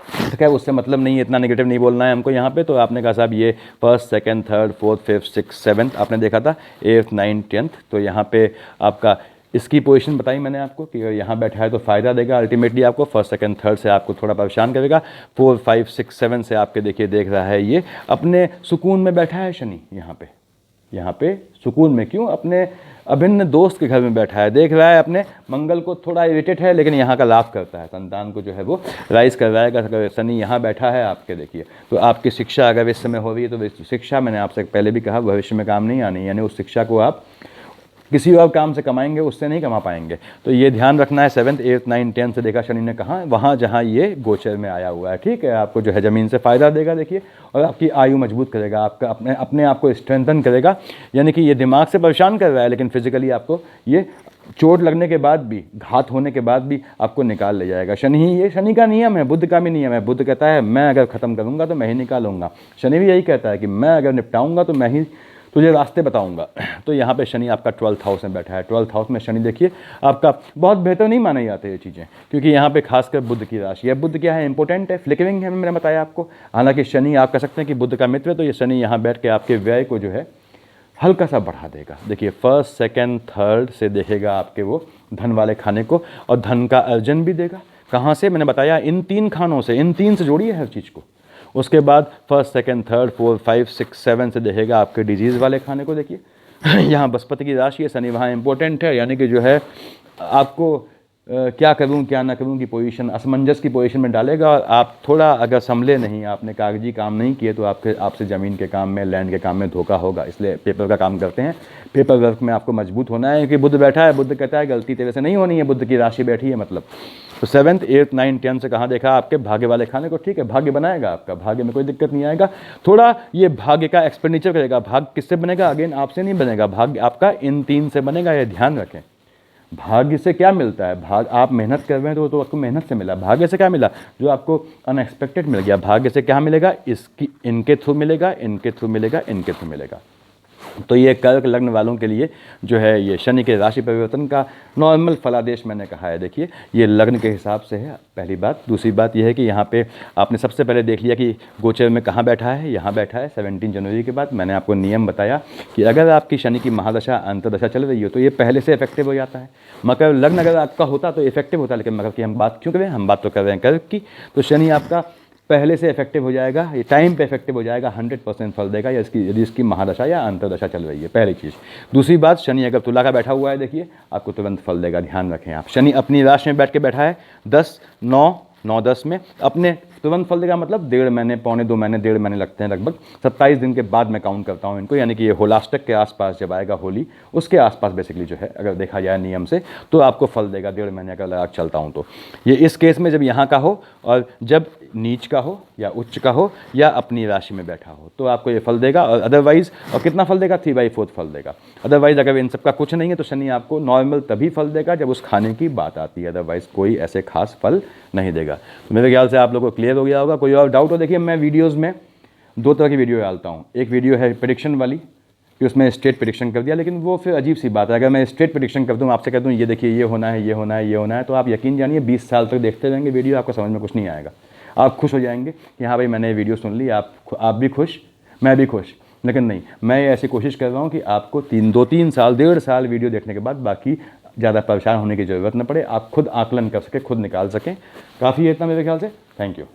तो क्या उससे मतलब नहीं है, इतना नेगेटिव नहीं बोलना है हमको यहाँ पे। तो आपने कहा साहब ये 1st, 2nd, 3rd, 4th, 5th, 6th, 7th आपने देखा था, 8th, 9th, 10th, तो यहाँ पे आपका इसकी पोजीशन बताई मैंने आपको कि यहाँ बैठा है तो फ़ायदा देगा अल्टीमेटली आपको। 1st, 2nd, 3rd से आपको थोड़ा परेशान करेगा। 4, 5, 6, 7 से आपके देखिए देख रहा है ये अपने सुकून में बैठा है शनि, यहाँ पे सुकून में। क्यों? अपने अभिन्न दोस्त के घर में बैठा है, देख रहा है अपने मंगल को, थोड़ा इरिटेट है लेकिन यहाँ का लाभ करता है, संतान को जो है वो राइज करवाएगा। अगर शनि यहाँ बैठा है आपके, देखिए तो आपकी शिक्षा अगर इस समय हो रही है तो शिक्षा, मैंने आपसे पहले भी कहा, भविष्य में काम नहीं आनी, यानी उस शिक्षा को आप किसी और काम से कमाएंगे, उससे नहीं कमा पाएंगे। तो ये ध्यान रखना है। 7th, 8th, 9th, 10th से देखा शनि ने कहा, वहाँ जहाँ ये गोचर में आया हुआ है, ठीक है, आपको जो है ज़मीन से फ़ायदा देगा देखिए, और आपकी आयु मजबूत करेगा, आपका अपने आप को स्ट्रेंथन करेगा। यानी कि ये दिमाग से परेशान कर रहा है लेकिन फिजिकली आपको ये चोट लगने के बाद भी, घात होने के बाद भी आपको निकाल ले जाएगा। शनि ही, ये शनि का नियम है, बुध का भी नियम है। बुध कहता है मैं अगर ख़त्म करूँगा तो मैं ही निकालूंगा। शनि भी यही कहता है कि मैं अगर निपटाऊंगा तो मैं ही तुझे रास्ते बताऊंगा। तो यहाँ पे शनि आपका 12th हाउस में बैठा है। 12th हाउस में शनि देखिए आपका बहुत बेहतर नहीं माने जाते ये चीज़ें, क्योंकि यहाँ पे खासकर बुध की राशि है। बुध क्या है? इंपॉर्टेंट है, फ्लिकरिंग है, मैंने बताया आपको। हालांकि शनि आप कह सकते हैं कि बुध का मित्र, तो ये शनि यहाँ बैठ के आपके व्यय को जो है हल्का सा बढ़ा देगा। देखिए 1st, 2nd, 3rd से देखेगा आपके वो धन वाले खाने को, और धन का अर्जन भी देगा। कहाँ से? मैंने बताया इन 3 खानों से, इन 3 से जोड़िए हर चीज़ को। उसके बाद 1st, 2nd, 3rd, 4, 5, 6, 7 से देखेगा आपके डिजीज़ वाले खाने को। देखिए यहाँ बृहस्पति की राशि है, शनि वहाँ इंपॉर्टेंट है, यानी कि जो है आपको क्या करूं क्या ना करूं की पोजीशन, असमंजस की पोजीशन में डालेगा। और आप थोड़ा अगर संभले नहीं, आपने कागजी काम नहीं किए तो आपसे ज़मीन के काम में, लैंड के काम में धोखा होगा। इसलिए पेपर का काम करते हैं, पेपर वर्क में आपको मजबूत होना है, क्योंकि बुध बैठा है। बुध कहता है गलती तेरे से नहीं होनी है, बुध की राशि बैठी है मतलब। तो 7th, 8th, 9th, 10th से कहाँ देखा आपके भाग्य वाले खाने को। ठीक है, भाग्य बनाएगा आपका, भाग्य में कोई दिक्कत नहीं आएगा। थोड़ा ये भाग्य का एक्सपेंडिचर करेगा। भाग्य किससे बनेगा? अगेन आपसे नहीं बनेगा, भाग्य आपका इन 3 से बनेगा, ये ध्यान रखें। भाग्य से क्या मिलता है? आप मेहनत कर रहे हैं तो आपको मेहनत से मिला। भाग्य से क्या मिला? जो आपको अनएक्सपेक्टेड मिल गया। भाग्य से क्या मिलेगा? इनके थ्रू मिलेगा, इनके थ्रू मिलेगा, इनके थ्रू मिलेगा। तो ये कर्क लग्न वालों के लिए जो है ये शनि के राशि परिवर्तन का नॉर्मल फलादेश मैंने कहा है। देखिए ये लग्न के हिसाब से है, पहली बात। दूसरी बात यह है कि यहाँ पे आपने सबसे पहले देख लिया कि गोचर में कहाँ बैठा है, यहाँ बैठा है। 17 जनवरी के बाद मैंने आपको नियम बताया कि अगर आपकी शनि की महादशा अंतर्दशा चल रही हो तो ये पहले से इफेक्टिव हो जाता है। मकर लग्न अगर आपका होता तो इफेक्टिव होता, लेकिन मकर की हम बात क्यों करें, हम बात तो कर रहे हैं कर्क की। तो शनि आपका पहले से इफेक्टिव हो जाएगा, ये टाइम पे इफेक्टिव हो जाएगा, 100% फल देगा या यदि इसकी महादशा या अंतर्दशा चल रही है, पहली चीज़। दूसरी बात, शनि अगर तुला का बैठा हुआ है देखिए आपको तुरंत फल देगा, ध्यान रखें आप। शनि अपनी राशि में बैठ के बैठा है 10, 9, 10 में, अपने तुरंत फल देगा मतलब 1.5 महीने, पौने 2 महीने, 1.5 महीने लगते हैं लगभग। 27 दिन के बाद मैं काउंट करता हूँ इनको, यानी कि ये होलाष्टक के आसपास जब आएगा, होली उसके आसपास बेसिकली जो है अगर देखा जाए नियम से, तो आपको फल देगा 1.5 महीने का लगा चलता हूँ तो। ये इस केस में जब यहाँ का हो और जब नीच का हो या उच्च का हो या अपनी राशि में बैठा हो तो आपको ये फल देगा। और अदरवाइज, और कितना फल देगा? 3/4 फल देगा। अदरवाइज अगर इन सबका कुछ नहीं है तो शनि आपको नॉर्मल तभी फल देगा जब उस खाने की बात आती है, अदरवाइज कोई ऐसे खास फल नहीं देगा। तो मेरे ख्याल से आप लोगों को क्लियर हो गया होगा। कोई और डाउट हो? देखिए मैं वीडियोज़ में 2 तरह की वीडियो डालता हूँ। एक वीडियो है प्रेडिक्शन वाली कि उसमें स्ट्रेट प्रेडिक्शन कर दिया, लेकिन वो फिर अजीब सी बात है। अगर मैं स्ट्रेट प्रेडिक्शन कर दूँ, आपसे कह दूँ ये देखिए ये होना है, ये होना है, ये होना है, तो आप यकीन जानिए 20 साल तक देखते रहेंगे वीडियो, आपको समझ में कुछ नहीं आएगा। आप खुश हो जाएंगे कि हाँ भाई मैंने वीडियो सुन ली, आप भी खुश, मैं भी खुश। लेकिन नहीं, मैं ऐसी कोशिश कर रहा हूँ कि आपको 2-3 साल, 1.5 साल वीडियो देखने के बाद बाकी ज़्यादा परेशान होने की ज़रूरत न पड़े, आप खुद आकलन कर सकें, खुद निकाल सकें। काफ़ी है इतना मेरे ख्याल से। Thank you.